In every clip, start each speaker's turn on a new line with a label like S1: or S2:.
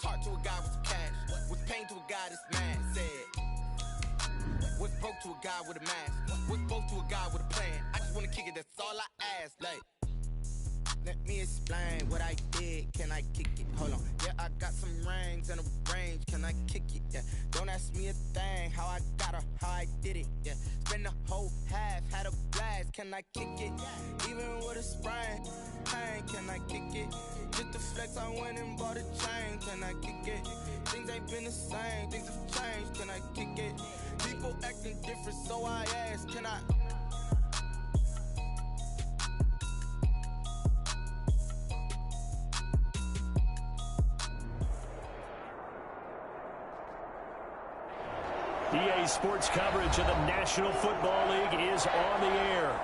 S1: Was hard to a guy with some cash. Was pain to a guy that's mad. Said, was broke to a guy with a mask. Was both to a guy with a plan. I just wanna kick it, that's all I ask. Like, let me explain what I did. Can I kick it? Hold on. Yeah, I got some rings and a range. Can I kick it? Yeah. Don't ask me a thing. How I got her, how I did it. Yeah. Spend the whole half, had a blast. Can I kick it? Even with a sprain. Pain, can I kick it? Just to flex, I went and bought a chain. Can I kick it? Things ain't been the same. Things have changed. Can I kick it? People acting different, so I ask. Can I?
S2: EA Sports coverage of the National Football League is on the air.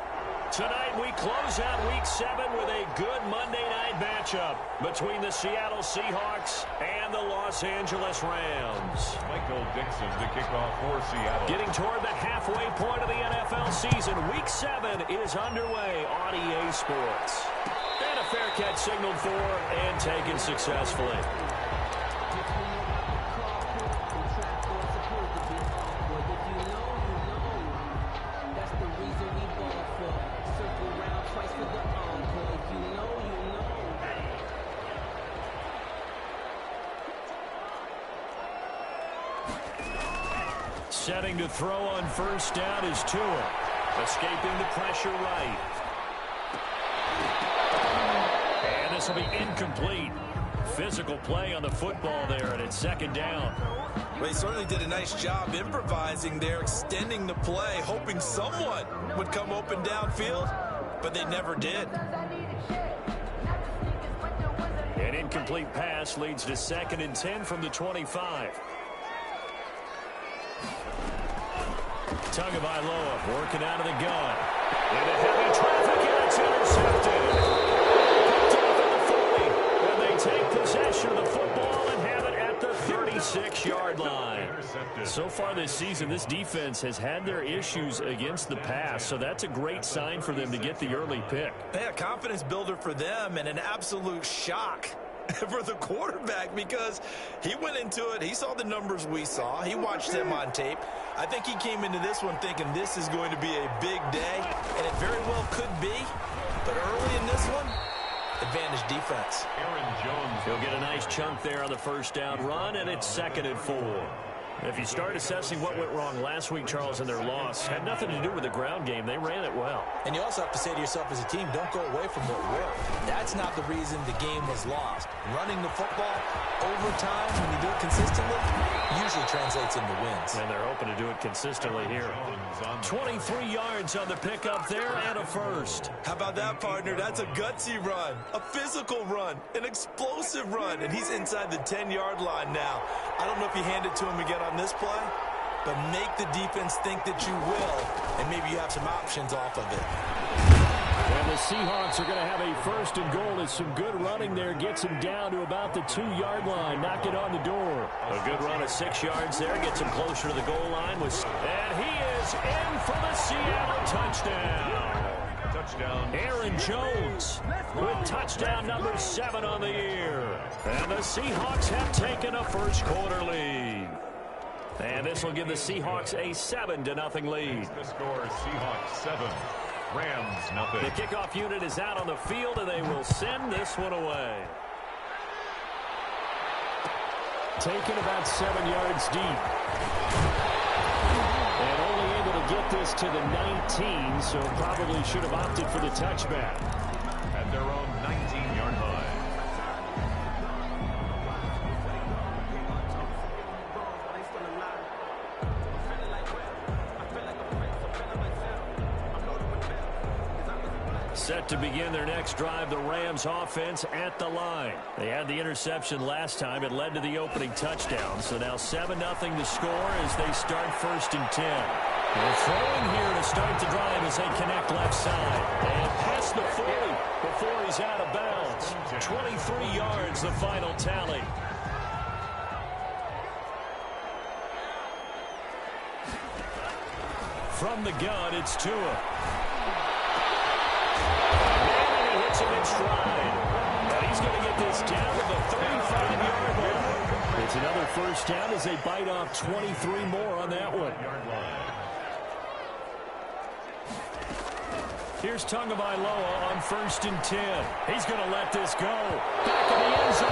S2: Tonight we close out Week 7 with a good Monday night matchup between the Seattle Seahawks and the Los Angeles Rams.
S3: Michael Dixon, the kickoff for Seattle.
S2: Getting toward the halfway point of the NFL season, Week 7 is underway on EA Sports. And a fair catch signaled for and taken successfully. Setting to throw on first down is Tua. Escaping the pressure right. And this will be incomplete. Physical play on the football there, and it's second down.
S4: Well, he certainly did a nice job improvising there, extending the play, hoping someone would come open downfield, but they never did.
S2: An incomplete pass leads to 2nd and 10 from the 25. Tagovailoa working out of the gun. Into heavy traffic, and it's intercepted. Picked off at the 40, and they take possession of the football and have it at the 36-yard line. So far this season, this defense has had their issues against the pass, so that's a great sign for them to get the early pick.
S4: Yeah, confidence builder for them and an absolute shock for the quarterback because he went into it. He saw the numbers we saw. He watched them on tape. I think he came into this one thinking this is going to be a big day, and it very well could be. But early in this one, advantage defense.
S3: Aaron Jones.
S2: He'll get a nice chunk there on the first down run, and it's 2nd and 4. If you start assessing what went wrong last week, Charles, in their loss, had nothing to do with the ground game. They ran it well.
S4: And you also have to say to yourself as a team, don't go away from what worked. That's not the reason the game was lost. Running the football over time, when you do it consistently, usually translates into wins.
S2: And they're hoping to do it consistently here. 23 yards on the pickup there and a first.
S4: How about that, partner? That's a gutsy run, a physical run, an explosive run, and he's inside the 10-yard line now. I don't know if you hand it to him again on this play, but make the defense think that you will, and maybe you have some options off of it.
S2: And the Seahawks are going to have a 1st and goal as some good running there gets him down to about the 2-yard line. Knock it on the door. A good run of 6 yards there gets him closer to the goal line. And he is in for the Seattle touchdown.
S3: Touchdown.
S2: Aaron Jones with touchdown number 7 on the year. And the Seahawks have taken a first quarter lead. And this will give the Seahawks a 7-0 lead.
S3: The score is Seahawks 7, Rams nothing.
S2: The kickoff unit is out on the field, and they will send this one away. Taken about 7 yards deep. And only able to get this to the 19, so probably should have opted for the touchback.
S3: At their own 19-yard line.
S2: Set to begin their next drive, the Rams offense at the line. They had the interception last time. It led to the opening touchdown. So now 7-0 to score as they start 1st and 10. They're throwing here to start the drive as they connect left side. And past the 40 before he's out of bounds. 23 yards, the final tally. From the gun, it's Tua. Hits him in stride. And he's going to get this down to the 35-yard line. It's another first down as they bite off 23 more on that one. Here's Tagovailoa on 1st and 10. He's going to let this go. Back in the end zone.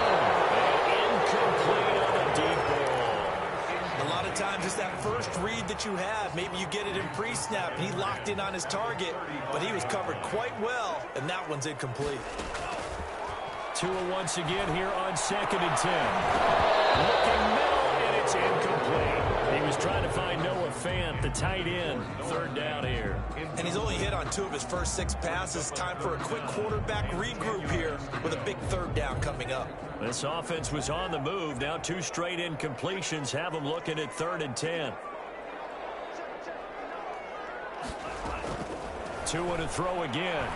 S2: And incomplete on a deep ball.
S4: A lot of times it's that first read that you have. Maybe you get it in pre-snap, and he locked in on his target, but he was covered quite well, and that one's incomplete.
S2: Tua once again here on 2nd and 10. Looking middle, and it's incomplete. He was trying to find Noah Fant, the tight end. 3rd down here.
S4: And he's only hit on 2 of his first 6 passes. Time for a quick quarterback regroup here with a big 3rd down coming up.
S2: This offense was on the move. Now 2 straight incompletions have them looking at 3rd and 10. Tua to throw again.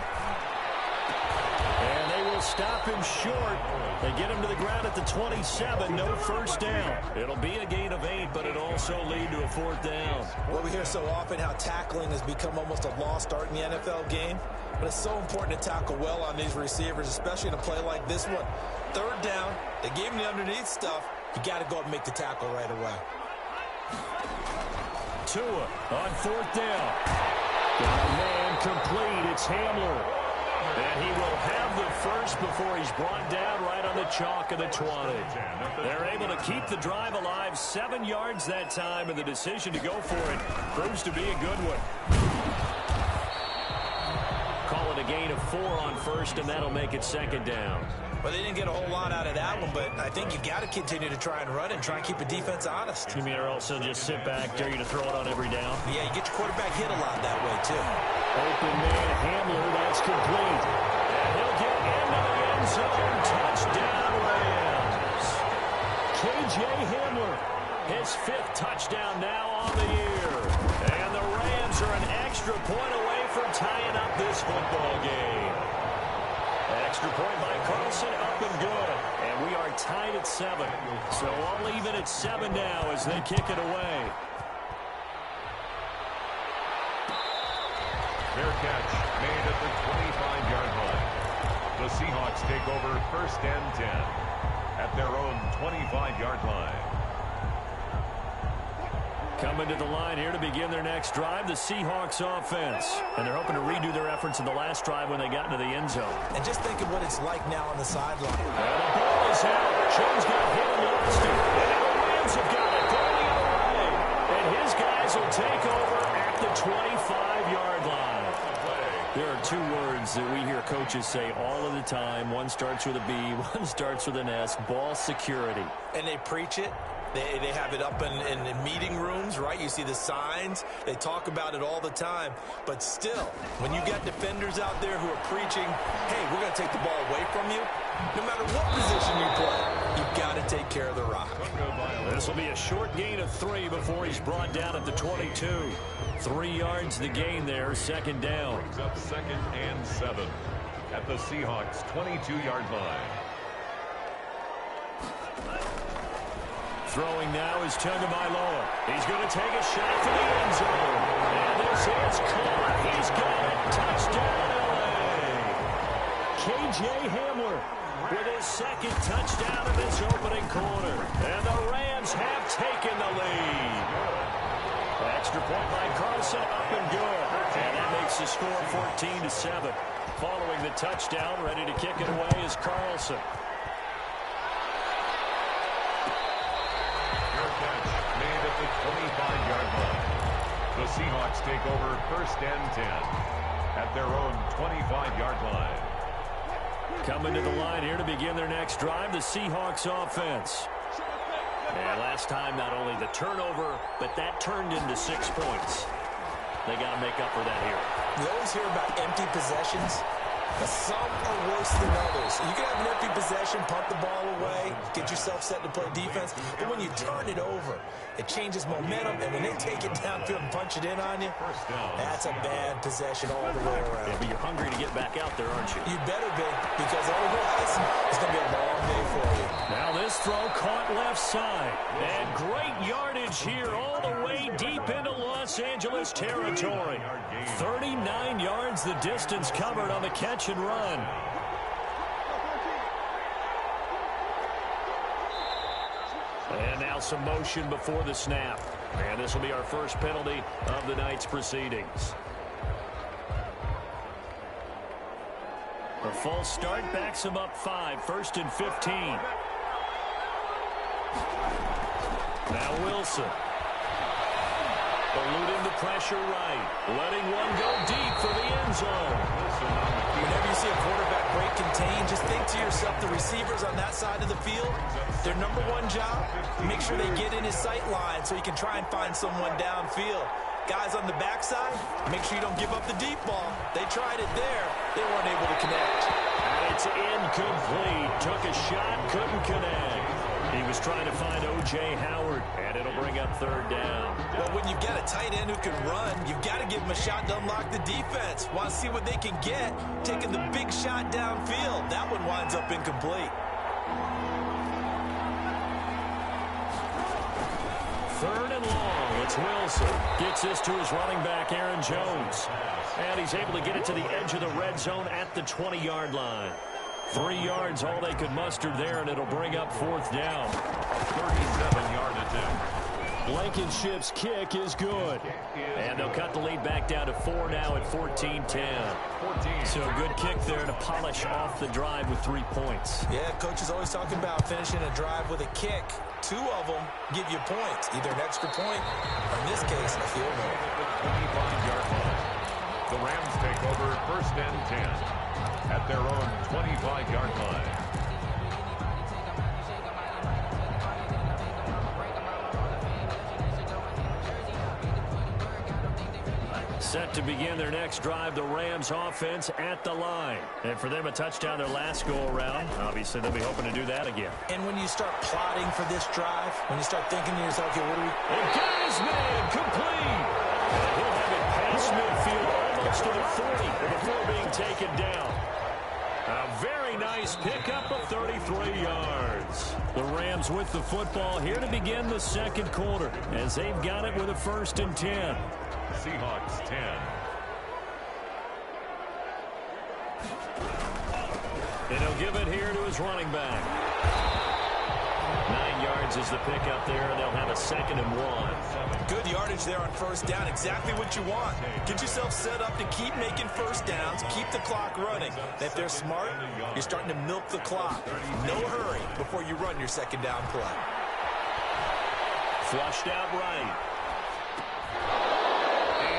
S2: And they will stop him short. They get him to the ground at the 27. No first down. It'll be a gain of 8, but it'll also lead to a 4th down.
S4: Well, we hear so often how tackling has become almost a lost art in the NFL game. But it's so important to tackle well on these receivers, especially in a play like this one. 3rd down, they gave him the underneath stuff. You got to go up and make the tackle right away.
S2: Tua on 4th down. Got a man complete. It's Hamler. And he will have the first before he's brought down right on the chalk of the 20. They're able to keep the drive alive. 7 yards that time, and the decision to go for it proves to be a good one. Call it a gain of 4 on 1st, and that'll make it 2nd down.
S4: Well, they didn't get a whole lot out of that one, but I think you got to continue to try and run and try and keep the defense honest.
S2: You mean or also just sit back, dare you to throw it on every down?
S4: Yeah, you get your quarterback hit a lot that way, too.
S2: Open man, Hamler, that's complete. And he'll get into the end zone. Touchdown, Rams. K.J. Hamler, his 5th touchdown now on the year. And the Rams are an extra point away from tying up this football game. Extra point by Carlson, up and good. And we are tied at 7. So all even at 7 now as they kick it away.
S3: Fair catch made at the 25-yard line. The Seahawks take over 1st and 10 at their own 25-yard line.
S2: Coming to the line here to begin their next drive, the Seahawks offense. And they're hoping to redo their efforts in the last drive when they got into the end zone.
S4: And just think of what it's like now on the sideline.
S2: And the ball is out. Jones got hit and lost it. And now the Rams have got it. Going the other way. And his guys will take over at the 25-yard line. There are 2 words that we hear coaches say all of the time. One starts with a B, one starts with an S. Ball security.
S4: And they preach it. They have it up in meeting rooms, right? You see the signs. They talk about it all the time. But still, when you got defenders out there who are preaching, hey, we're going to take the ball away from you, no matter what position you play, you've got to take care of the rock.
S2: This will be a short gain of 3 before he's brought down at the 22. 3 yards the gain there, 2nd down.
S3: Brings up 2nd and 7 at the Seahawks 22-yard line.
S2: Throwing now is Tagovailoa. He's going to take a shot for the end zone. And this is caught. He's got it. Touchdown, LA. K.J. Hamler with his 2nd touchdown of this opening quarter. And the Rams have taken the lead. Extra point by Carlson, up and good. And that makes the score 14-7. Following the touchdown, ready to kick it away is Carlson.
S3: Made at the 25-yard line. The Seahawks take over 1st and 10 at their own 25-yard line.
S2: Coming to the line here to begin their next drive, the Seahawks offense. And last time, not only the turnover, but that turned into 6 points. They got to make up for that here.
S4: You always hear about empty possessions. But some are worse than others. You can have an empty possession, punt the ball away, get yourself set to play defense. But when you turn it over, it changes momentum. And when they take it downfield and punch it in on you, that's a bad possession all the way around.
S2: Yeah, but you're hungry to get back out there, aren't you?
S4: You better be, because otherwise it's going to be a long day for you.
S2: Now this throw caught left side. And great yardage here all the way deep into Los Angeles territory. 39 yards the distance covered on the catch and run. And now some motion before the snap. And this will be our first penalty of the night's proceedings. A false start backs him up 5, 1st and 15. Now Wilson. Eluding the pressure right. Letting one go deep for the end zone.
S4: Whenever you see a quarterback break contain, just think to yourself, the receivers on that side of the field, their number one job, make sure they get in his sight line so he can try and find someone downfield. Guys on the backside, make sure you don't give up the deep ball. They tried it there. They weren't able to connect.
S2: And it's incomplete. Took a shot, couldn't connect. He was trying to find O.J. Howard, and it'll bring up 3rd down.
S4: Well, when you've got a tight end who can run, you've got to give him a shot to unlock the defense. Want to see what they can get, taking the big shot downfield. That one winds up incomplete.
S2: 3rd and long. It's Wilson. Gets this to his running back, Aaron Jones. And he's able to get it to the edge of the red zone at the 20-yard line. 3 yards, all they could muster there, and it'll bring up 4th down.
S3: A 37-yard attempt.
S2: Blankenship's kick is good. And they'll cut the lead back down to 4 now at 14-10. So a good kick there to polish off the drive with 3 points.
S4: Yeah, coach is always talking about finishing a drive with a kick. 2 of them give you points, either an extra point or, in this case, a field goal.
S3: 25-yard line. The Rams take over 1st and 10 at their own 25-yard line.
S2: Set to begin their next drive, the Rams offense at the line. And for them, a touchdown their last go-around. Obviously, they'll be hoping to do that again.
S4: And when you start plotting for this drive, when you start thinking to yourself, okay, what do we...
S2: And got his man complete. And he'll have it past midfield almost to the 40 before being taken down. A very nice pickup of 33 yards. The Rams with the football here to begin the 2nd quarter as they've got it with a 1st and 10.
S3: Seahawks 10.
S2: And he'll give it here to his running back. 9 yards is the pickup there, and they'll have a 2nd and 1.
S4: Good yardage there on 1st down. Exactly what you want. Get yourself set up to keep making 1st downs, keep the clock running. And if they're smart, you're starting to milk the clock. No hurry before you run your 2nd down play.
S2: Flushed out right.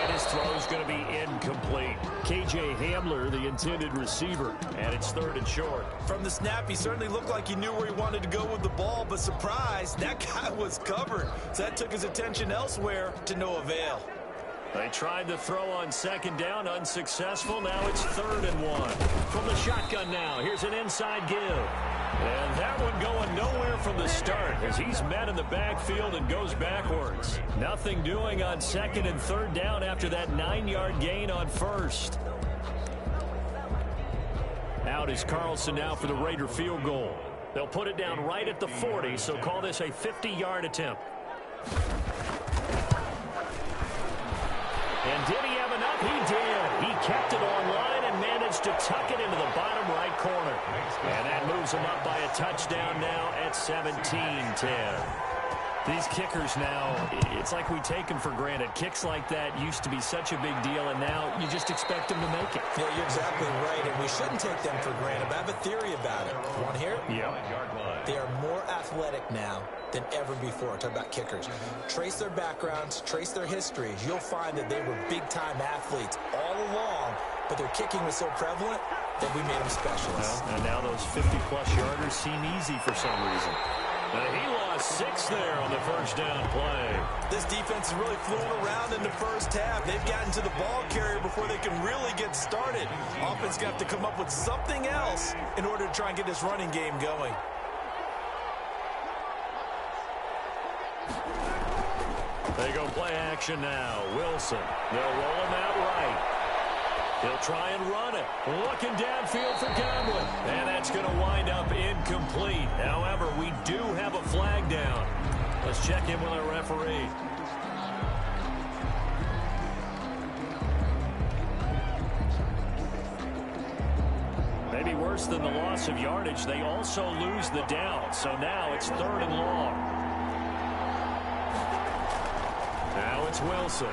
S2: And his throw's going to be incomplete. K.J. Hamler, the intended receiver, and it's 3rd and short.
S4: From the snap, he certainly looked like he knew where he wanted to go with the ball, but surprise, that guy was covered. So that took his attention elsewhere to no avail.
S2: They tried to throw on 2nd down, unsuccessful. Now it's 3rd and 1. From the shotgun now, here's an inside give. And that one going nowhere from the start as he's met in the backfield and goes backwards. Nothing doing on 2nd and 3rd down after that 9-yard gain on 1st. Out is Carlson now for the Raider field goal. They'll put it down right at the 40, so call this a 50-yard attempt. And did he have enough? He did. He kept it online and managed to tuck it into the bottom right corner. And that moves him up by a touchdown now at 17-10. These kickers now, it's like we take them for granted. Kicks like that used to be such a big deal, and now you just expect them to make it.
S4: Yeah, you're exactly right, and we shouldn't take them for granted. But I have a theory about it. You want to hear it?
S2: Yeah.
S4: They are more athletic now than ever before. Talk about kickers. Trace their backgrounds, trace their histories. You'll find that they were big-time athletes all along, but their kicking was so prevalent that we made them specialists.
S2: Well, and now those 50-plus yarders seem easy for some reason. He lost 6 there on the 1st down play.
S4: This defense is really fooling around in the 1st half. They've gotten to the ball carrier before they can really get started. Offense going to have to come up with something else in order to try and get this running game going.
S2: They go play action now. Wilson. They'll roll him out right. He'll try and run it. Looking downfield for Godwin. And that's going to wind up incomplete. However, we do have a flag down. Let's check in with our referee. Maybe worse than the loss of yardage, they also lose the down. So now it's 3rd and long. Now it's Wilson.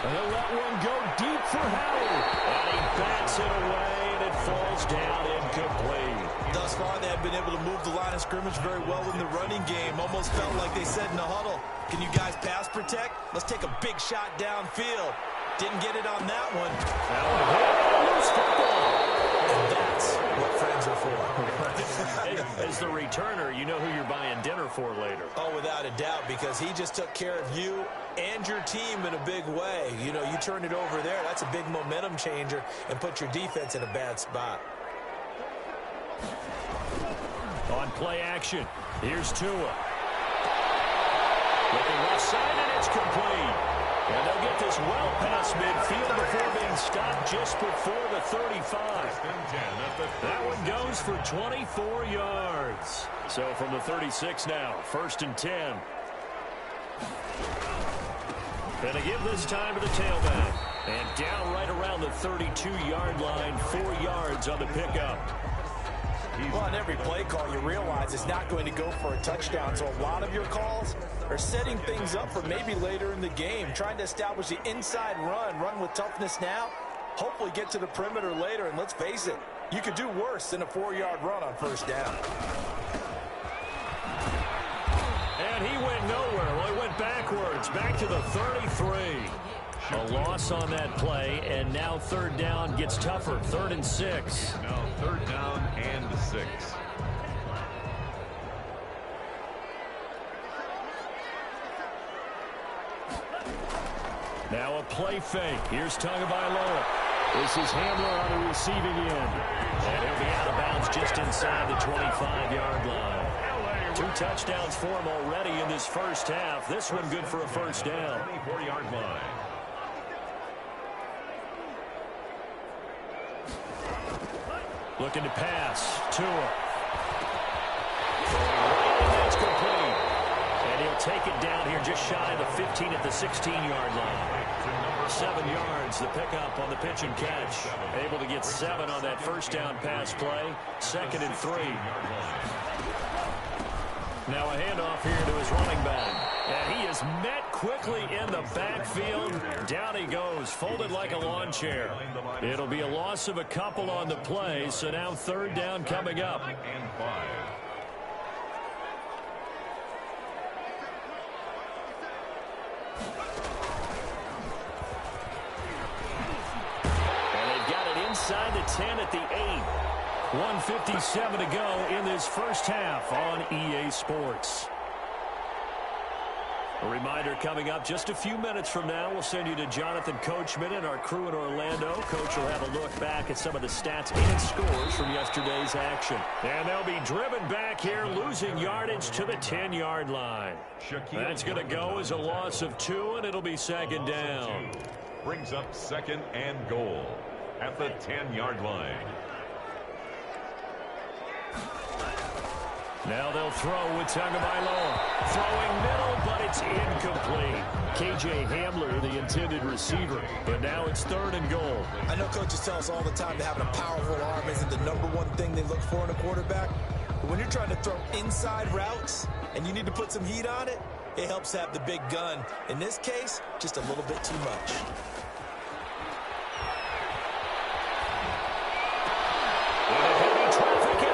S2: And he'll let one go deep for Howard. And he bats it away, and it falls down incomplete.
S4: Thus far, they have been able to move the line of scrimmage very well in the running game. Almost felt like they said in the huddle, can you guys pass protect? Let's take a big shot downfield. Didn't get it on that one.
S2: Now a hit, loose football.
S4: And that's what friends are for.
S2: As the returner, you know who you're buying dinner for later.
S4: Oh, without a doubt, because he just took care of you and your team in a big way. You know, you turn it over there, that's a big momentum changer, and put your defense in a bad spot.
S2: On play action, here's Tua. Looking left side, and it's complete. And they'll get this well past midfield before being stopped just before the 35. That one goes for 24 yards. So from the 36 now, 1st and 10. And to give this time to the tailback. And down right around the 32-yard line, 4 yards on the pickup.
S4: Well, on every play call, you realize it's not going to go for a touchdown. So a lot of your calls are setting things up for maybe later in the game, trying to establish the inside run with toughness now, hopefully get to the perimeter later. And let's face it, you could do worse than a 4-yard run on 1st down.
S2: And he went nowhere. Well, he went backwards, back to the 33. A loss on that play, and now 3rd down gets tougher. 3rd and 6.
S3: Now 3rd down and 6.
S2: Now a play fake. Here's Tagovailoa. This is Hamler on the receiving end. And he'll be out of bounds just inside the 25-yard line. 2 touchdowns for him already in this first half. This one good for a 1st down.
S3: 24-yard line.
S2: Looking to pass. Tua. And that's complete. And he'll take it down here just shy of the 15 at the 16-yard line. 7 yards, the pickup on the pitch and catch. Able to get 7 on that 1st down pass play. 2nd and 3. Now a handoff here to his running back. And he is met quickly in the backfield. Down he goes, folded like a lawn chair. It'll be a loss of a couple on the play, so now 3rd down coming up.
S3: And 5.
S2: And they've got it inside the 10 at the 8. 1:57 to go in this first half on EA Sports. A reminder coming up just a few minutes from now. We'll send you to Jonathan Coachman and our crew in Orlando. Coach will have a look back at some of the stats and scores from yesterday's action. And they'll be driven back here, losing yardage to the 10-yard line. That's going to go as a loss of 2, and it'll be 2nd down.
S3: Brings up 2nd and goal at the 10-yard line.
S2: Now they'll throw with Tagovailoa. Throwing middle, but it's incomplete. K.J. Hamler, the intended receiver. But now it's 3rd and goal.
S4: I know coaches tell us all the time that having a powerful arm isn't the #1 thing they look for in a quarterback. But when you're trying to throw inside routes and you need to put some heat on it, it helps have the big gun. In this case, just a little bit too much.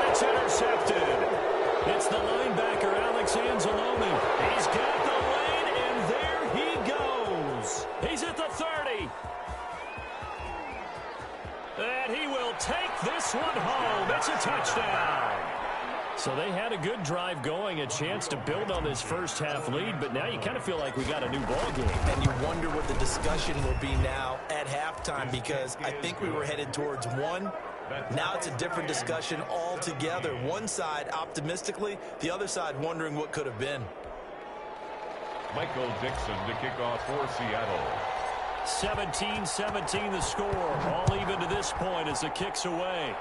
S2: It's intercepted. It's the linebacker, Alex Anzalone. He's got the lane, and there he goes. He's at the 30. And he will take this one home. It's a touchdown. So they had a good drive going, a chance to build on this first half lead, but now you kind of feel like we got a new ball game.
S4: And you wonder what the discussion will be now at halftime, because I think we were headed towards 1. Now it's a different discussion altogether. One side optimistically, the other side wondering what could have been.
S3: Michael Dixon to kick off for Seattle.
S2: 17-17 the score. All even to this point as the kick's away.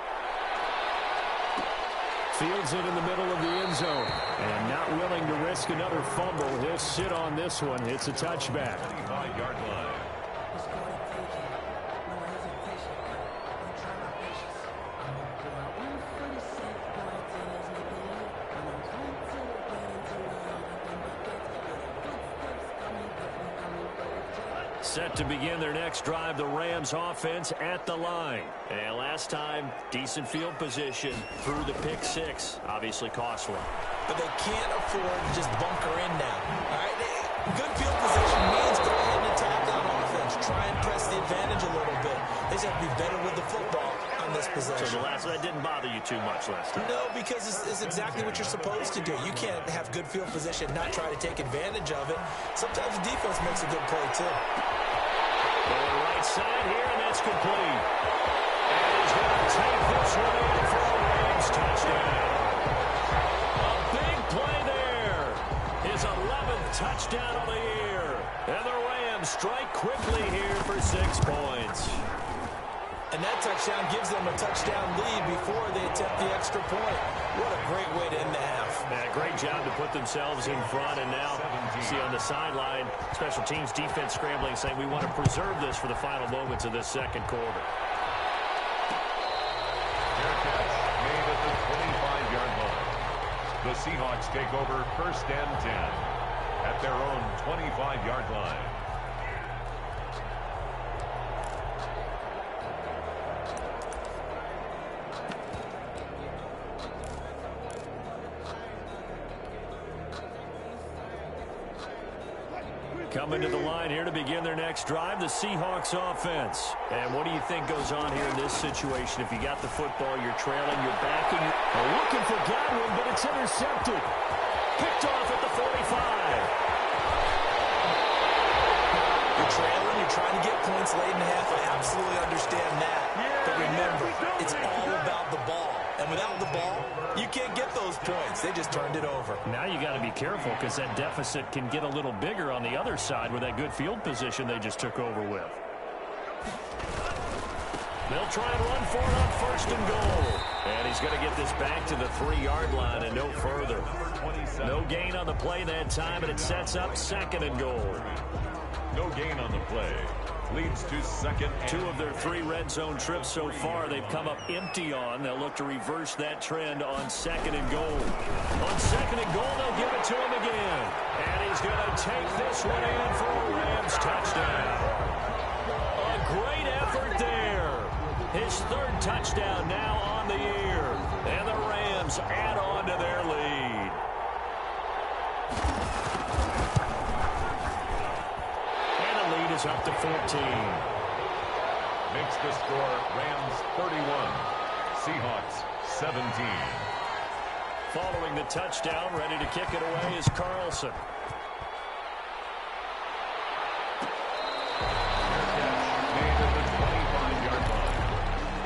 S2: Fields it in the middle of the end zone. And not willing to risk another fumble. He'll sit on this one. It's a touchback.
S3: 25-yard line.
S2: Set to begin their next drive, the Rams offense at the line. And last time, decent field position through the pick six. Obviously costly.
S4: But they can't afford to just bunker in now. All right, good field position means go ahead and attack on offense. Try and press the advantage a little bit. They just have to be better with the football on this possession.
S2: So that didn't bother you too much last time?
S4: No, because it's exactly what you're supposed to do. You can't have good field position, not try to take advantage of it. Sometimes the defense makes a good play, too.
S2: Going right side here, and that's complete. And he's going to take this one in for a Rams touchdown. A big play there. His 11th touchdown of the year. And the Rams strike quickly here for 6 points.
S4: And that touchdown gives them a touchdown lead before they attempt the extra point. What a great way to end the half.
S2: Yeah, great job to put themselves in front. And now, you see on the sideline, special teams defense scrambling, saying we want to preserve this for the final moments of this second quarter.
S3: Fair catch made at the 25-yard line. The Seahawks take over first and 10 at their own 25-yard line.
S2: Coming to the line here to begin their next drive, the Seahawks offense. And what do you think goes on here in this situation? If you got the football, you're trailing, you're backing, you're looking for Godwin, but it's intercepted. Picked off at the 45.
S4: You're trailing, you're trying to get points late in the half. I absolutely understand that. But remember, it's all about the ball. And without the ball, you can't get those points. They just turned it over.
S2: Now you got to be careful because that deficit can get a little bigger on the other side with that good field position they just took over with. They'll try and run for it on first and goal. And he's going to get this back to the 3-yard line and no further. No gain on the play that time, and it sets up second and goal.
S3: No gain on the play. Leads to second.
S2: 2 of their 3 red zone trips so far they've come up empty on. They'll look to reverse that trend on second and goal. On second and goal, they'll give it to him again. And he's going to take this one in for a Rams touchdown. A great effort there. His 3rd touchdown now on the year. And the Rams add on to their lead. Is up to 14.
S3: Makes the score Rams 31, Seahawks 17.
S2: Following the touchdown, ready to kick it away is Carlson.
S3: Made at the 25-yard line.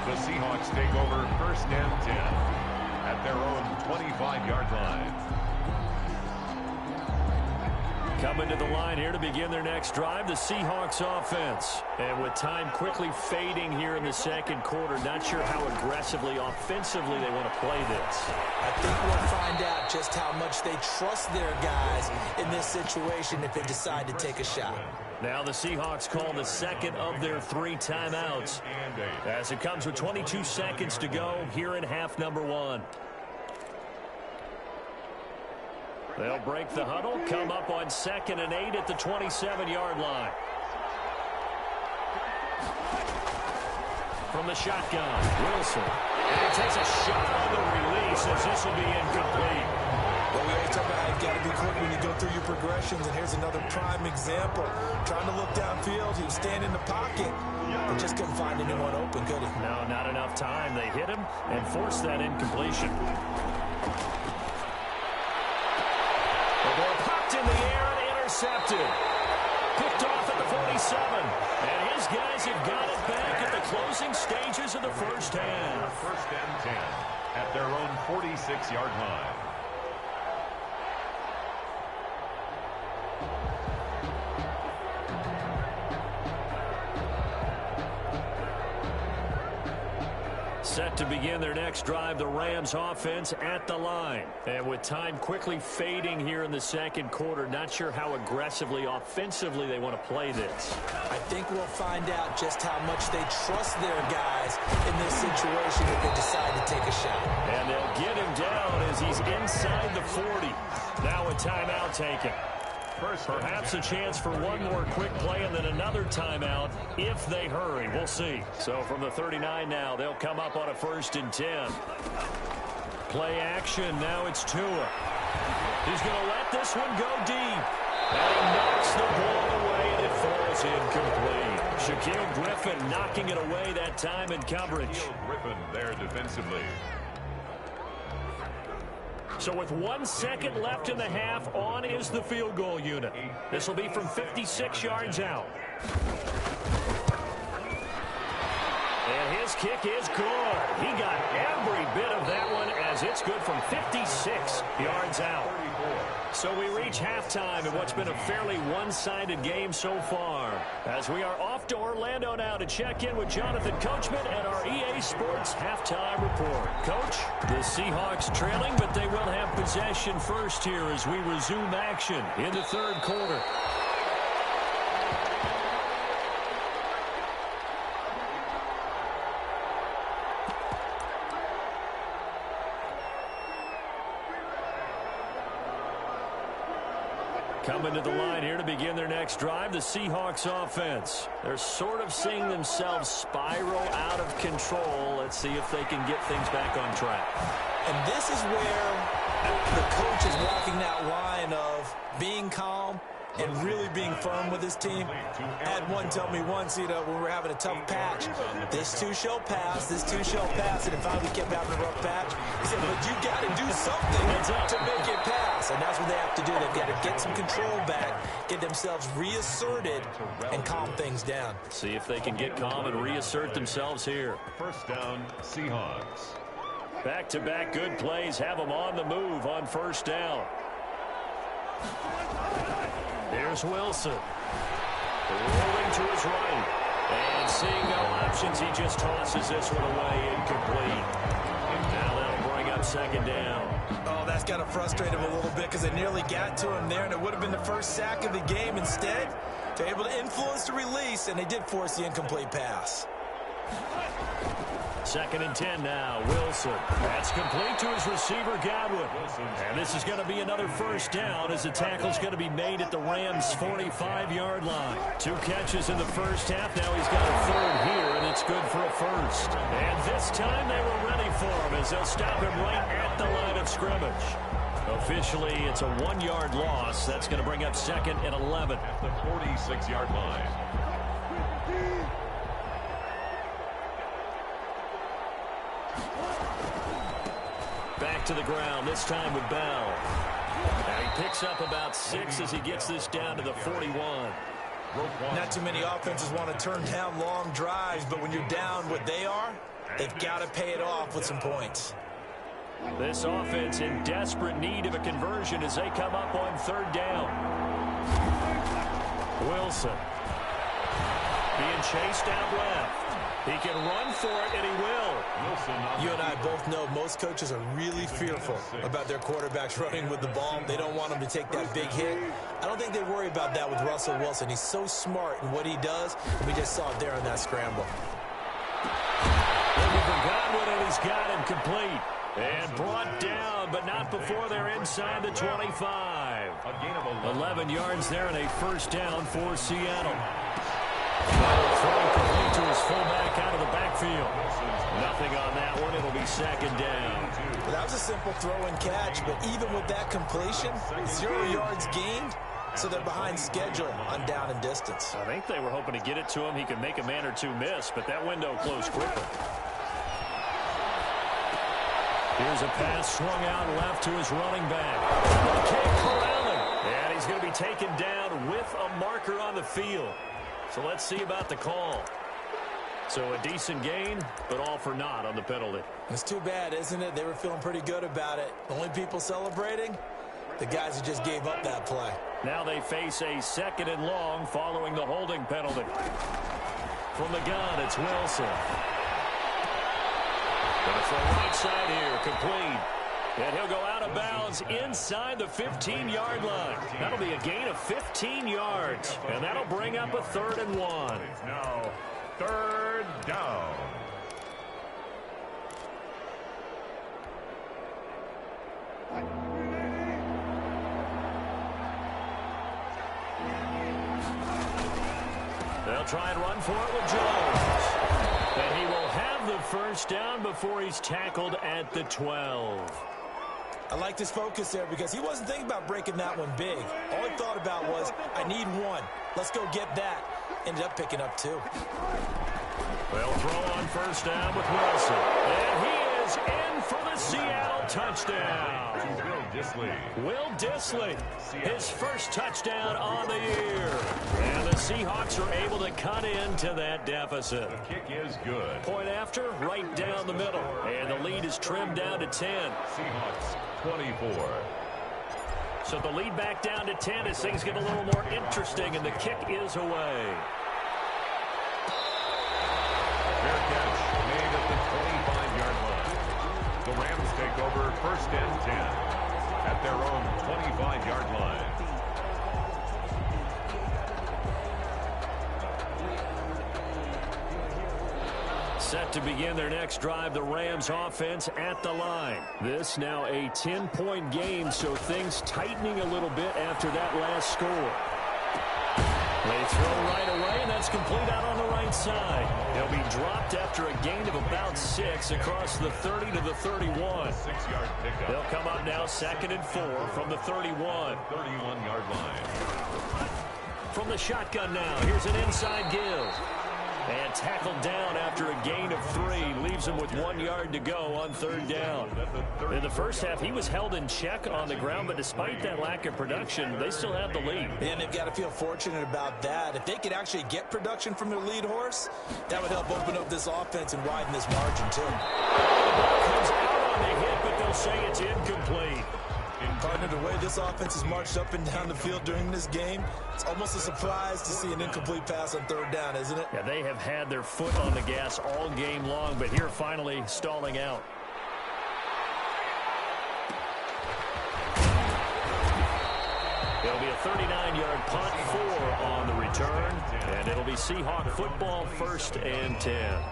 S3: The Seahawks take over first and 10 at their own 25-yard line.
S2: Coming to the line here to begin their next drive, the Seahawks offense. And with time quickly fading here in the second quarter, not sure how aggressively, offensively they want to play this.
S4: I think we'll find out just how much they trust their guys in this situation if they decide to take a shot.
S2: Now the Seahawks call the second of their 3 timeouts as it comes with 22 seconds to go here in half number 1. They'll break the huddle, come up on 2nd and 8 at the 27-yard line. From the shotgun, Wilson. And he takes a shot on the release as this will be incomplete.
S4: Well, we always talk about how you've got to be quick when you go through your progressions, and here's another prime example. Trying to look downfield, he was standing in the pocket, but just couldn't find anyone open, could he?
S2: No, not enough time. They hit him and forced that incompletion. The ball popped in the air and intercepted. Picked off at the 47. And his guys have got it back at the closing stages of the first half.
S3: First and 10 at their own 46-yard line.
S2: Set to begin their next drive, the Rams offense at the line. And with time quickly fading here in the second quarter, not sure how aggressively, offensively they want to play this.
S4: I think we'll find out just how much they trust their guys in this situation if they decide to take a shot.
S2: And they'll get him down as he's inside the 40. Now a timeout taken. Perhaps a chance for one more quick play and then another timeout if they hurry. We'll see. So from the 39 now, they'll come up on a 1st and 10. Play action. Now it's Tua. He's going to let this one go deep. And he knocks the ball away, and it falls incomplete. Shaquille Griffin knocking it away that time in coverage.
S3: Shaquille Griffin there defensively.
S2: So with 1 second left in the half, on is the field goal unit. This will be from 56 yards out. And his kick is good. He got every bit of that one as it's good from 56 yards out. So we reach halftime in what's been a fairly one-sided game so far. As we are off to Orlando now to check in with Jonathan Coachman and our EA Sports Halftime Report. Coach, the Seahawks trailing, but they will have possession first here as we resume action in the 3rd quarter. Coming to the line here to begin their next drive, the Seahawks offense. They're sort of seeing themselves spiral out of control. Let's see if they can get things back on track.
S4: And this is where the coach is walking that line of being calm and really being firm with his team. I had one tell me once, when we were having a tough patch, this too shall pass, this too shall pass, and if I kept having a rough patch, he said, but you got to do something to make it pass, and that's what they have to do. They've got to get some control back, get themselves reasserted, and calm things down.
S2: See if they can get calm and reassert themselves here.
S3: 1st down, Seahawks.
S2: Back-to-back good plays have them on the move on 1st down. Here's Wilson. Rolling to his right. And seeing no options, he just tosses this one away incomplete. And now that'll bring up 2nd down.
S4: Oh, that's got to frustrate him a little bit because they nearly got to him there, and it would have been the first sack of the game. Instead, they're able to influence the release, and they did force the incomplete pass.
S2: 2nd and 10 now. Wilson. That's complete to his receiver, Godwin. And this is going to be another 1st down as the tackle's going to be made at the Rams' 45-yard line. 2 catches in the 1st half. Now he's got a 3rd here, and it's good for a 1st. And this time they were ready for him as they'll stop him right at the line of scrimmage. Officially, it's a 1-yard loss. That's going to bring up 2nd and 11.
S3: At the 46-yard line.
S2: Back to the ground, this time with Bell. And he picks up about 6 as he gets this down to the 41.
S4: Not too many offenses want to turn down long drives, but when you're down what they are, they've got to pay it off with some points.
S2: This offense in desperate need of a conversion as they come up on 3rd down. Wilson being chased out left. He can run for it, and he will.
S4: You and I both know most coaches are really fearful about their quarterbacks running with the ball. They don't want them to take that big hit. I don't think they worry about that with Russell Wilson. He's so smart in what he does. We just saw it there on that scramble.
S2: Looking for Godwin, and he's got him complete. And brought down, but not before they're inside the 25. 11 yards there and a 1st down for Seattle. Throw complete to his fullback out of the backfield. Nothing on that one. It'll be 2nd down.
S4: Well, that was a simple throw and catch, but even with that completion, 0 yards gained, so they're behind schedule on down and distance.
S2: I think they were hoping to get it to him. He could make a man or two miss, but that window closed quickly. Here's a pass swung out left to his running back. Okay, corralling. And he's going to be taken down with a marker on the field. So let's see about the call. So a decent gain, but all for naught on the penalty.
S4: It's too bad, isn't it? They were feeling pretty good about it. The only people celebrating, the guys who just gave up that play.
S2: Now they face a 2nd and long following the holding penalty. From the gun, it's Wilson. Gonna throw right side here, complete. And he'll go out of bounds inside the 15-yard line. That'll be a gain of 15 yards. And that'll bring up a 3rd and 1.
S3: It's now 3rd down.
S2: They'll try and run for it with Jones. And he will have the first down before he's tackled at the 12.
S4: I like his focus there because he wasn't thinking about breaking that one big. All he thought about was, I need one. Let's go get that. Ended up picking up two.
S2: They'll throw on first down with Wilson. And he is in for the Seattle touchdown. Will Dissly, his first touchdown on the year. And the Seahawks are able to cut into that deficit.
S3: The kick is good.
S2: Point after, right down the middle. And the lead is trimmed down to 10.
S3: Seahawks 24.
S2: So the lead back down to 10 as things get a little more interesting, and the kick is away.
S3: Fair catch made at the 25-yard line. The Rams take over first and 10 at their own 25-yard line.
S2: Set to begin their next drive, the Rams offense at the line. This now a 10-point game, so things tightening a little bit after that last score. They throw right away, and that's complete out on the right side. They'll be dropped after a gain of about 6 across the 30 to the 31.
S3: 6-yard pickup.
S2: They'll come up now 2nd and 4 from the 31.
S3: 31-yard line.
S2: From the shotgun now, here's an inside give. And tackled down after a gain of 3. Leaves him with 1 yard to go on 3rd down. In the first half, he was held in check on the ground, but despite that lack of production, they still have the lead.
S4: And they've got to feel fortunate about that. If they could actually get production from their lead horse, that would help open up this offense and widen this margin, too.
S2: The ball comes out on the hit, but they'll say it's incomplete.
S4: Partner, the way this offense has marched up and down the field during this game, it's almost a surprise to see an incomplete pass on 3rd down, isn't it?
S2: Yeah, they have had their foot on the gas all game long, but here finally stalling out. It'll be a 39-yard punt, 4 on the return, and it'll be Seahawk football, 1st and 10.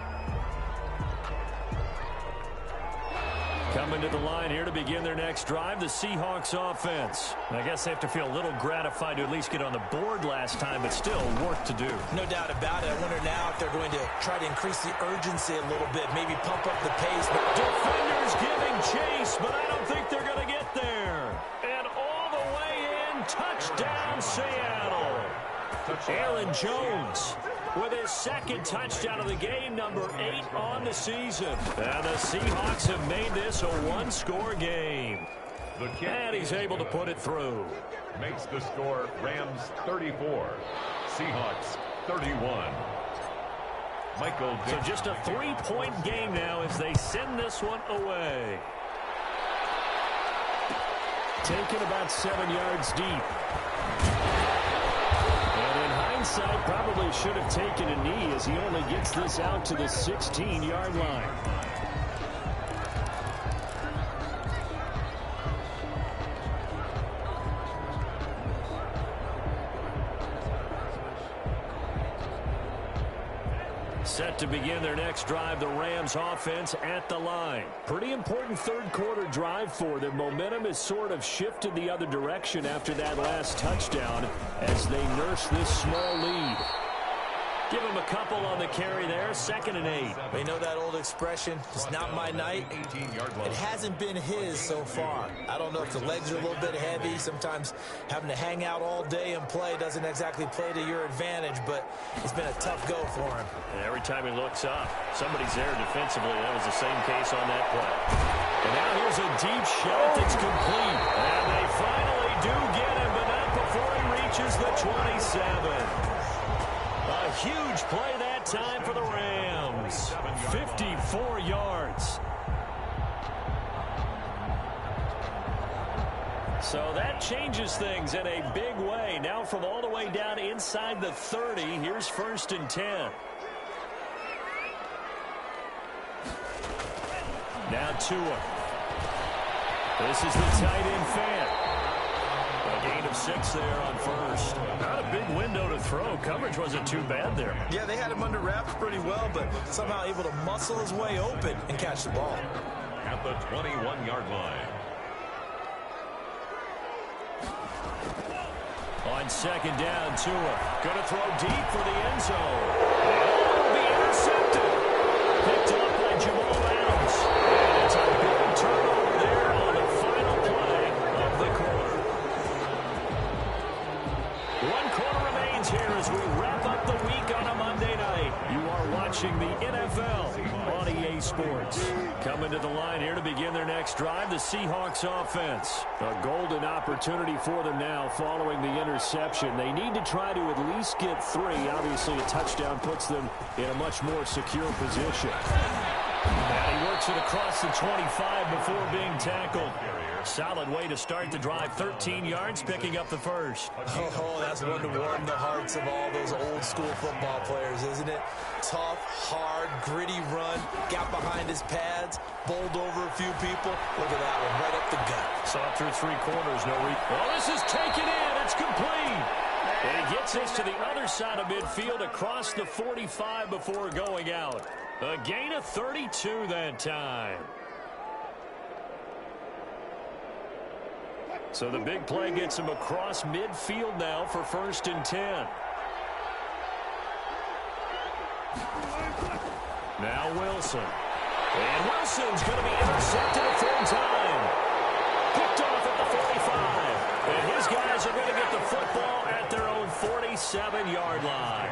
S2: Coming to the line here to begin their next drive, the Seahawks offense. I guess they have to feel a little gratified to at least get on the board last time, but still work to do.
S4: No doubt about it. I wonder now if they're going to try to increase the urgency a little bit, maybe pump up the pace. But
S2: defenders giving chase, but I don't think they're going to get there. And all the way in, touchdown Seattle. Aaron Jones with his 2nd touchdown of the game, number 8 on the season. And the Seahawks have made this a 1-score game. And he's able to put it through.
S3: Makes the score Rams 34, Seahawks 31. Michael Dick.
S2: So just a 3-point game now as they send this one away. Taken about 7 yards deep. And in hindsight, probably should have taken a knee as he only gets this out to the 16-yard line. Set to begin their next drive, the Rams offense at the line. Pretty important 3rd quarter drive for them. Momentum has sort of shifted the other direction after that last touchdown as they nurse this small lead. Give him a couple on the carry there, 2nd and 8.
S4: We know that old expression, it's not my night. It hasn't been his so far. I don't know if the legs are a little bit heavy. Sometimes having to hang out all day and play doesn't exactly play to your advantage, but it's been a tough go for him.
S2: And every time he looks up, somebody's there defensively. That was the same case on that play. And now here's a deep shot that's complete. And they finally do get him, but not before he reaches the 27. A huge play that time for the Rams. 54 yards. So that changes things in a big way. Now from all the way down inside the 30, here's 1st and 10. Now Tua. This is the tight end fan. A gain of 6 there on 1st. Not a big window to throw. Coverage wasn't too bad there.
S4: Yeah, they had him under wraps pretty well, but somehow able to muscle his way open and catch the ball.
S3: At the 21-yard line.
S2: On On second down, Tua going to throw deep for the end zone. And it'll be intercepted. Picked up by Jamal Adams. And it's a big turnover there on the final play of the quarter. One quarter remains here as we wrap up the week on a Monday night. You are watching the NFL on EA Sports. Coming to the line here to begin their next drive, the Seahawks offense. A golden opportunity for them now following the interception. They need to try to at least get 3. Obviously, a touchdown puts them in a much more secure position. And he works it across the 25 before being tackled. Solid way to start the drive. 13 yards, picking up the first.
S4: Oh, that's one to warm the hearts of all those old school football players, isn't it? Tough, hard, gritty run. Got behind his pads, bowled over a few people. Look at that one, right up the gut.
S2: Saw through 3 quarters. Oh, this is taken in. It's complete. And he gets us to the other side of midfield across the 45 before going out. A gain of 32 that time. So the big play gets him across midfield now for 1st and 10. Now Wilson. And Wilson's going to be intercepted a 3rd time. Picked off at the 45. And his guys are going to get the football at their own 47-yard line.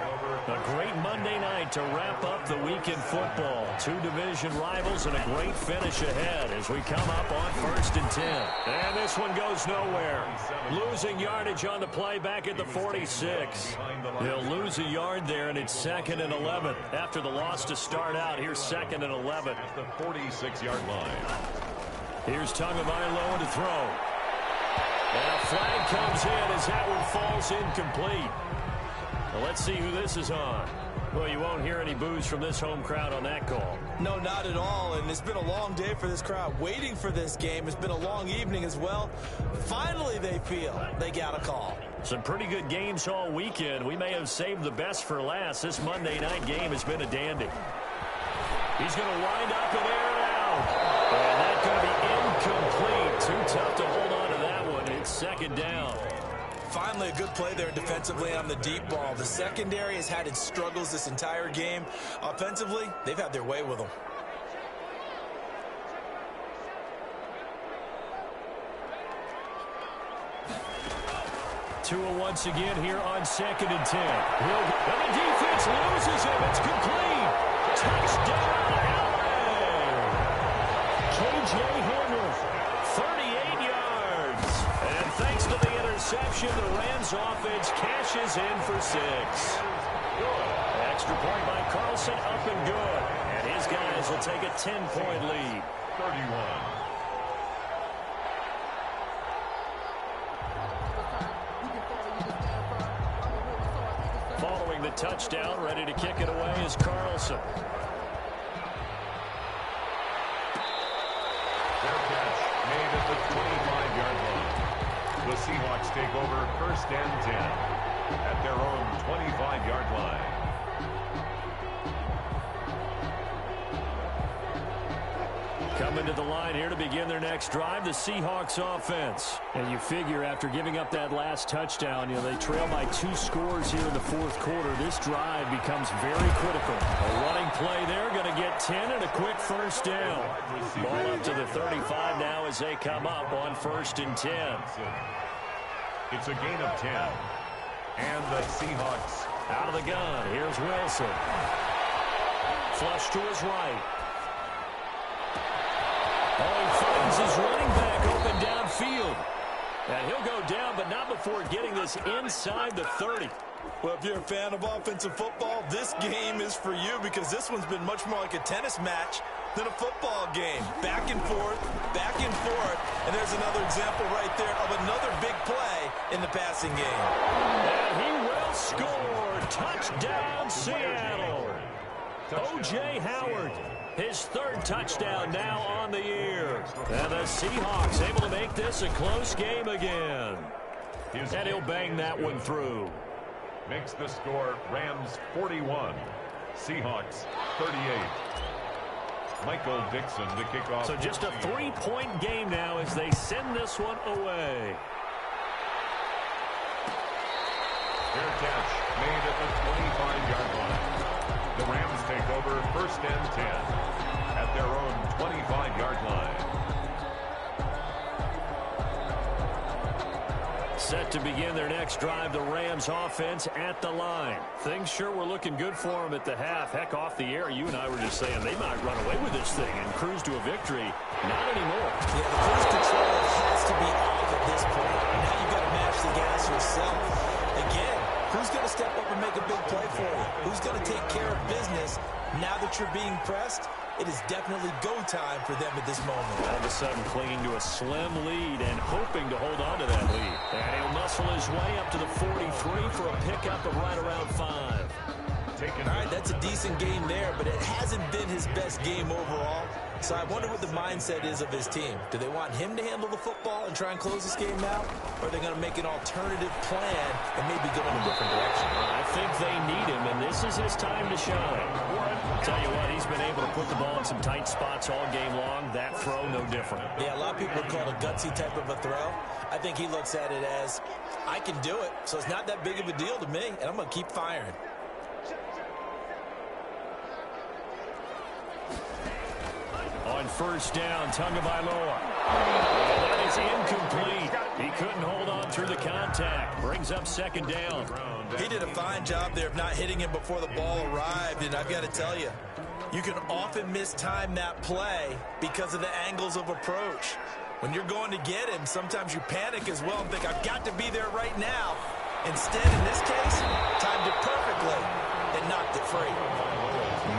S2: A great Monday night to wrap up the week in football. 2 division rivals and a great finish ahead as we come up on 1st and 10. And this one goes nowhere. Losing yardage on the play back at the 46. He'll lose a yard there, and it's 2nd and 11. After the loss to start out, here's 2nd and 11.
S3: At the 46-yard line.
S2: Here's Tagovailoa to throw. And a flag comes in as that one falls incomplete. Well, let's see who this is on. Well, you won't hear any boos from this home crowd on that call.
S4: No, not at all, and it's been a long day for this crowd waiting for this game. It's been a long evening as well. Finally, they feel they got a call.
S2: Some pretty good games all weekend. We may have saved the best for last. This Monday night game has been a dandy. He's going to wind up and air it out. And that's going to be incomplete. Too tough to hold on to that one. It's 2nd down.
S4: Finally, a good play there defensively on the deep ball. The secondary has had its struggles this entire game. Offensively, they've had their way with them.
S2: Tua once again here on 2nd and 10. And the defense loses him. It's complete. Touchdown, LA. K.J. Hamler, 38 yards. And thanks to the interception, the Rams offense cashes in for 6. Extra point by Carlson, up and good. And his guys will take a 10-point lead.
S3: 31.
S2: Following the touchdown, ready to kick it away is Carlson.
S3: Their catch made at the 25-yard line. The Seahawks take over 1st and 10 at their own 25-yard line.
S2: Coming to the line here to begin their next drive, the Seahawks offense. And you figure after giving up that last touchdown, they trail by 2 scores here in the 4th quarter. This drive becomes very critical. A running play there, going to get 10 and a quick 1st down. Ball up to the 35 now as they come up on 1st and 10.
S3: It's a gain of 10. And the Seahawks
S2: out of the gun. Here's Wilson. Flush to his right. Oh, he finds his running back open downfield. And he'll go down, but not before getting this inside the 30.
S4: Well, if you're a fan of offensive football, this game is for you because this one's been much more like a tennis match than a football game. Back and forth, and there's another example right there of another big play in the passing game.
S2: And he will score. Touchdown, Seattle. O.J. Howard. His 3rd touchdown now on the year. And the Seahawks able to make this a close game again. And he'll bang that one through.
S3: Makes the score Rams 41, Seahawks 38. Michael Dixon to kick off.
S2: So just a 3-point game now as they send this one away.
S3: Fair catch made at the 25-yard line. The Rams take over 1st and 10 at their own 25-yard line.
S2: Set to begin their next drive, the Rams offense at the line. Things sure were looking good for them at the half. Heck, off the air, you and I were just saying they might run away with this thing and cruise to a victory. Not anymore.
S4: Yeah, the cruise control has to be off at this point. Now you've got to match the gas yourself. Again, who's going to step up and make a big play for you? Who's going to take care of business now that you're being pressed? It is definitely go time for them at this moment.
S2: All of a sudden clinging to a slim lead and hoping to hold on to that lead. And he'll muscle his way up to the 43 for a pickup of right around 5.
S4: All right, that's a decent game there, but it hasn't been his best game overall. So I wonder what the mindset is of his team. Do they want him to handle the football and try and close this game out? Or are they going to make an alternative plan and maybe go in a different direction?
S2: I think they need him, and this is his time to shine. Tell you what, he's been able to put the ball in some tight spots all game long. That throw, no different.
S4: Yeah, a lot of people would call it a gutsy type of a throw. I think he looks at it as, I can do it, so it's not that big of a deal to me, and I'm going to keep firing.
S2: On 1st down, Tagovailoa. That is incomplete. He couldn't hold on through the contact. Brings up 2nd down.
S4: He did a fine job there of not hitting him before the ball arrived, and I've got to tell you, you can often mistime that play because of the angles of approach. When you're going to get him, sometimes you panic as well and think, I've got to be there right now. Instead, in this case, timed it perfectly and knocked it free.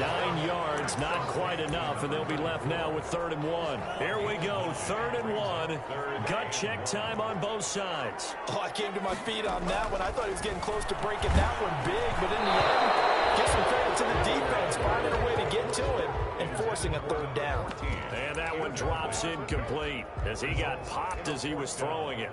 S2: 9 yards, not quite enough, and they'll be left now with 3rd and 1. Here we go, 3rd and 1. Gut check time on both sides.
S4: Oh, I came to my feet on that one. I thought he was getting close to breaking that one big, but in the end, give some credit to the defense, finding a way to get to it and forcing a 3rd down.
S2: And that one drops incomplete as he got popped as he was throwing it.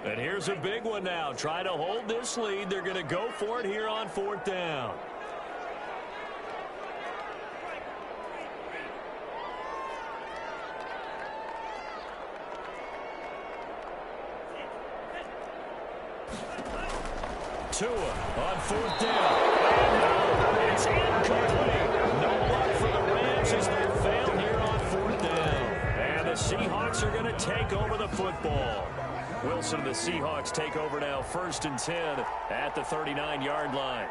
S2: And here's a big one now. Try to hold this lead. They're going to go for it here on 4th down. Tua on 4th down. And it's incomplete. No luck for the Rams as they fail here on 4th down. And the Seahawks are going to take over the football. Wilson and the Seahawks take over now, 1st and 10 at the 39-yard line.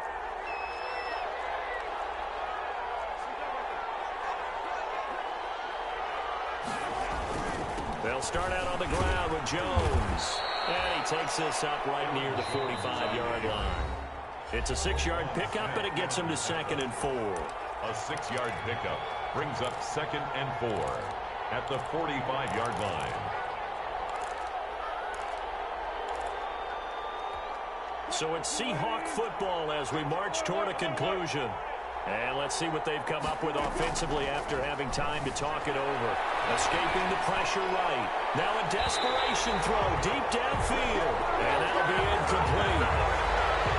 S2: They'll start out on the ground with Jones. And he takes this up right near the 45-yard line. It's a 6-yard pickup, and it gets him to 2nd and 4.
S3: A 6-yard pickup brings up 2nd and 4 at the 45-yard line.
S2: So it's Seahawk football as we march toward a conclusion. And let's see what they've come up with offensively after having time to talk it over. Escaping the pressure right. Now a desperation throw deep downfield. And that'll be incomplete.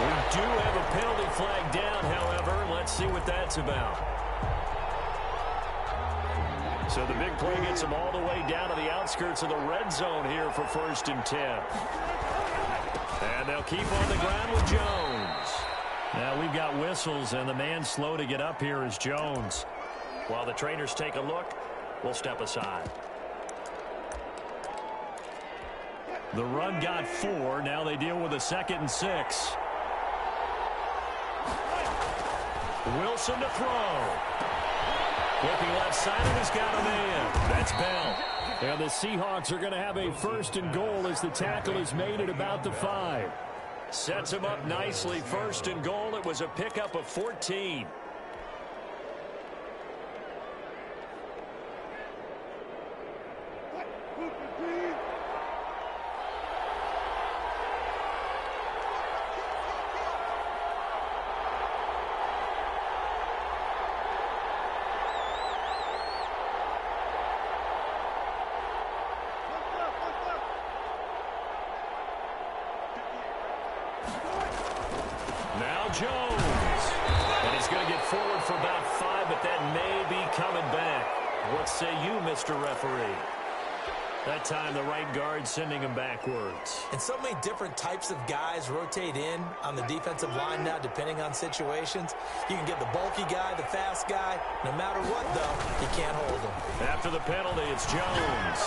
S2: We do have a penalty flag down, however. Let's see what that's about. So the big play gets them all the way down to the outskirts of the red zone here for 1st and 10. And they'll keep on the ground with Jones. Now we've got whistles, and the man slow to get up here is Jones. While the trainers take a look, we'll step aside. The run got 4. Now they deal with a 2nd and 6. Wilson to throw. Looking left side, and he's got a man. That's Bell. And the Seahawks are going to have a 1st and goal as the tackle is made at about the 5. Sets him up nicely. 1st and goal. It was a pickup of 14. Now Jones. And he's going to get forward for about 5, but that may be coming back. What say you, Mr. Referee? That time, the right guard sending him backwards.
S4: And so many different types of guys rotate in on the defensive line now, depending on situations. You can get the bulky guy, the fast guy. No matter what, though, you can't hold him.
S2: After the penalty, it's Jones.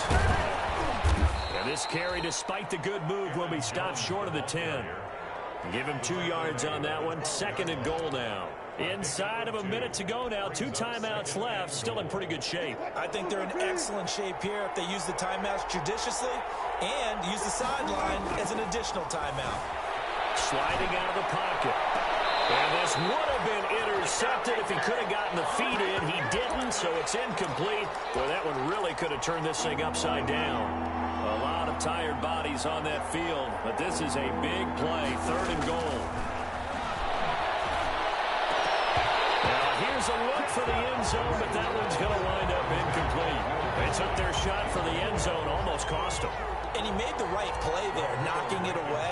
S2: And this carry, despite the good move, will be stopped short of the 10. Give him 2 yards on that one. 2nd and goal now. Inside of a minute to go now. 2 timeouts left. Still in pretty good shape.
S4: I think they're in excellent shape here if they use the timeouts judiciously and use the sideline as an additional timeout.
S2: Sliding out of the pocket. And this would have been intercepted if he could have gotten the feet in. He didn't, so it's incomplete. Boy, that one really could have turned this thing upside down. A lot of tired bodies on that field, but this is a big play. 3rd and goal. Now, here's a look for the end zone, but that one's going to wind up incomplete. They took their shot for the end zone, almost cost them.
S4: And he made the right play there, knocking it away.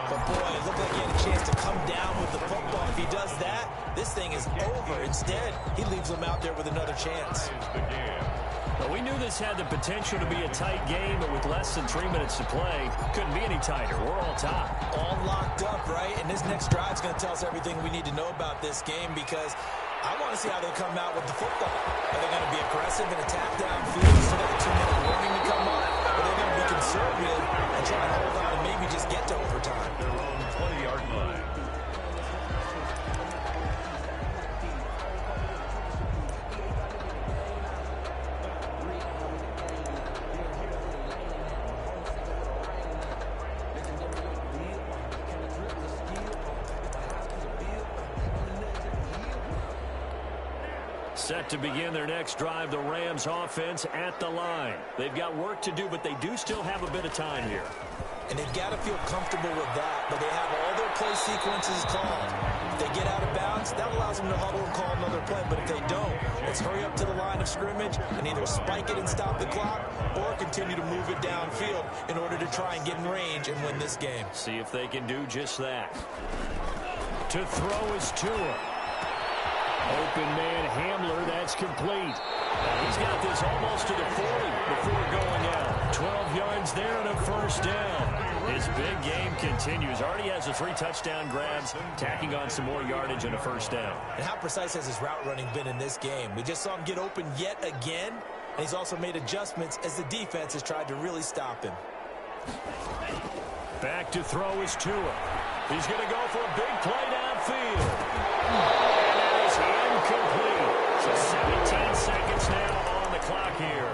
S4: But, boy, it looked like he had a chance to come down with the football. If he does that, this thing is over. Instead, he leaves them out there with another chance.
S2: Well, we knew this had the potential to be a tight game, but with less than 3 minutes to play, couldn't be any tighter. We're all tied.
S4: All locked up, right? And this next drive is going to tell us everything we need to know about this game because I want to see how they come out with the football. Are they going to be aggressive and attack downfield? Still got a 2-minute warning to come up? Or are they going to be conservative and try and hold on and maybe just get to overtime?
S3: Their own 20-yard line.
S2: Set to begin their next drive, the Rams offense at the line. They've got work to do, but they do still have a bit of time here.
S4: And they've got to feel comfortable with that, but they have all their play sequences called. If they get out of bounds, that allows them to huddle and call another play, but if they don't, let's hurry up to the line of scrimmage and either spike it and stop the clock or continue to move it downfield in order to try and get in range and win this game.
S2: See if they can do just that. To throw is Tua. Open man Hamler, that's complete. He's got this almost to the 40 before going out. 12 yards there and a 1st down. His big game continues. Already has the 3 touchdown grabs, tacking on some more yardage and a 1st down.
S4: And how precise has his route running been in this game? We just saw him get open yet again, and he's also made adjustments as the defense has tried to really stop him.
S2: Back to throw is Tua. He's going to go for a big play downfield. Incomplete. So 17 seconds now on the clock here.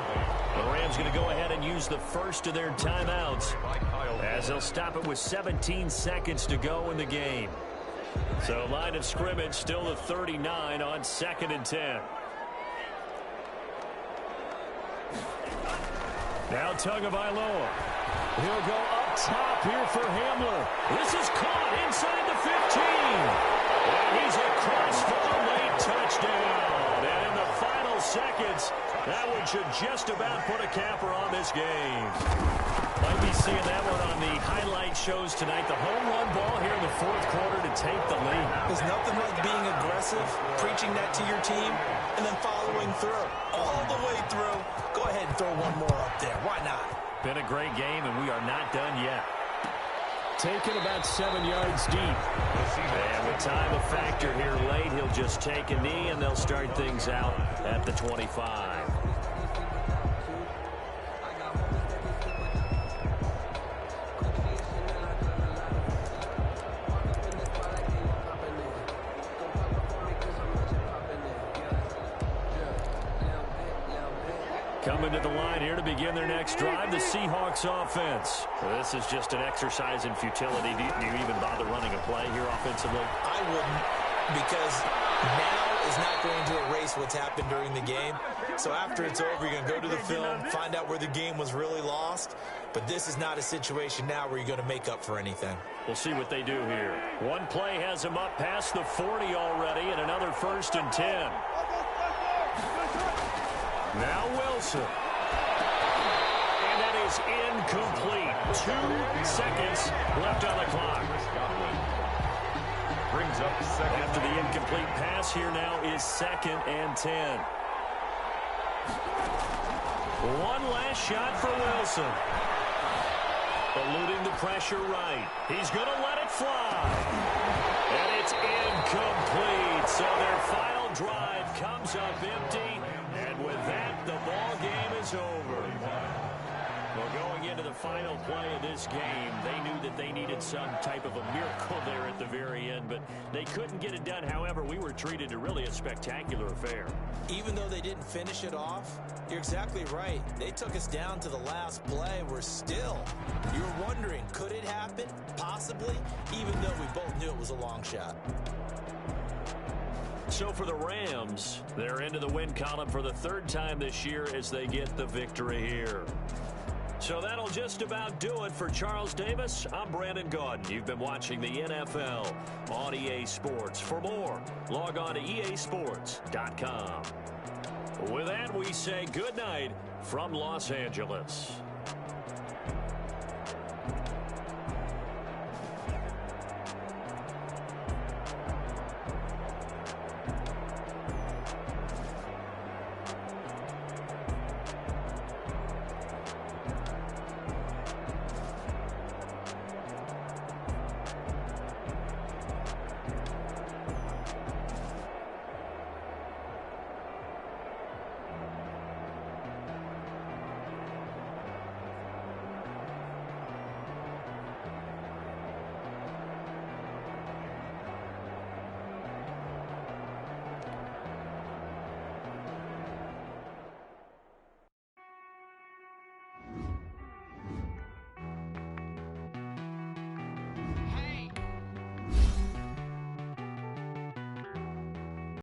S2: The Rams going to go ahead and use the first of their timeouts as they'll stop it with 17 seconds to go in the game. So line of scrimmage still the 39 on 2nd and 10. Now Tagovailoa. He'll go up top here for Hamler. This is caught inside the 15. And he's across for a late touchdown. And in the final seconds, that one should just about put a capper on this game. Might be seeing that one on the highlight shows tonight. The home run ball here in the 4th quarter to take the lead.
S4: There's nothing like being aggressive, preaching that to your team, and then following through. All the way through. Go ahead and throw one more up there. Why not?
S2: Been a great game, and we are not done yet. Taken about 7 yards deep. And with time a factor here late, he'll just take a knee, and they'll start things out at the 25. Coming to the line here to begin their next drive, the Seahawks offense. This is just an exercise in futility. Do you even bother running a play here offensively?
S4: I wouldn't, because now is not going to erase what's happened during the game. So after it's over, you're going to go to the film, find out where the game was really lost. But this is not a situation now where you're going to make up for anything.
S2: We'll see what they do here. One play has him up past the 40 already, and another 1st and 10. Now Wilson. And that is incomplete. 2 seconds left on the clock.
S3: Brings up
S2: After the incomplete pass, here now is 2nd and 10. One last shot for Wilson. Eluding the pressure right. He's going to let it fly. And it's incomplete. So their final drive comes up empty. And with that, the ball game is over. Well, going into the final play of this game, they knew that they needed some type of a miracle there at the very end, but they couldn't get it done. However, we were treated to really a spectacular affair.
S4: Even though they didn't finish it off, you're exactly right. They took us down to the last play. We're still, you're wondering, could it happen? Possibly, even though we both knew it was a long shot.
S2: So for the Rams, they're into the win column for the 3rd time this year as they get the victory here. So that'll just about do it for Charles Davis. I'm Brandon Gaudin. You've been watching the NFL on EA Sports. For more, log on to easports.com. With that, we say good night from Los Angeles.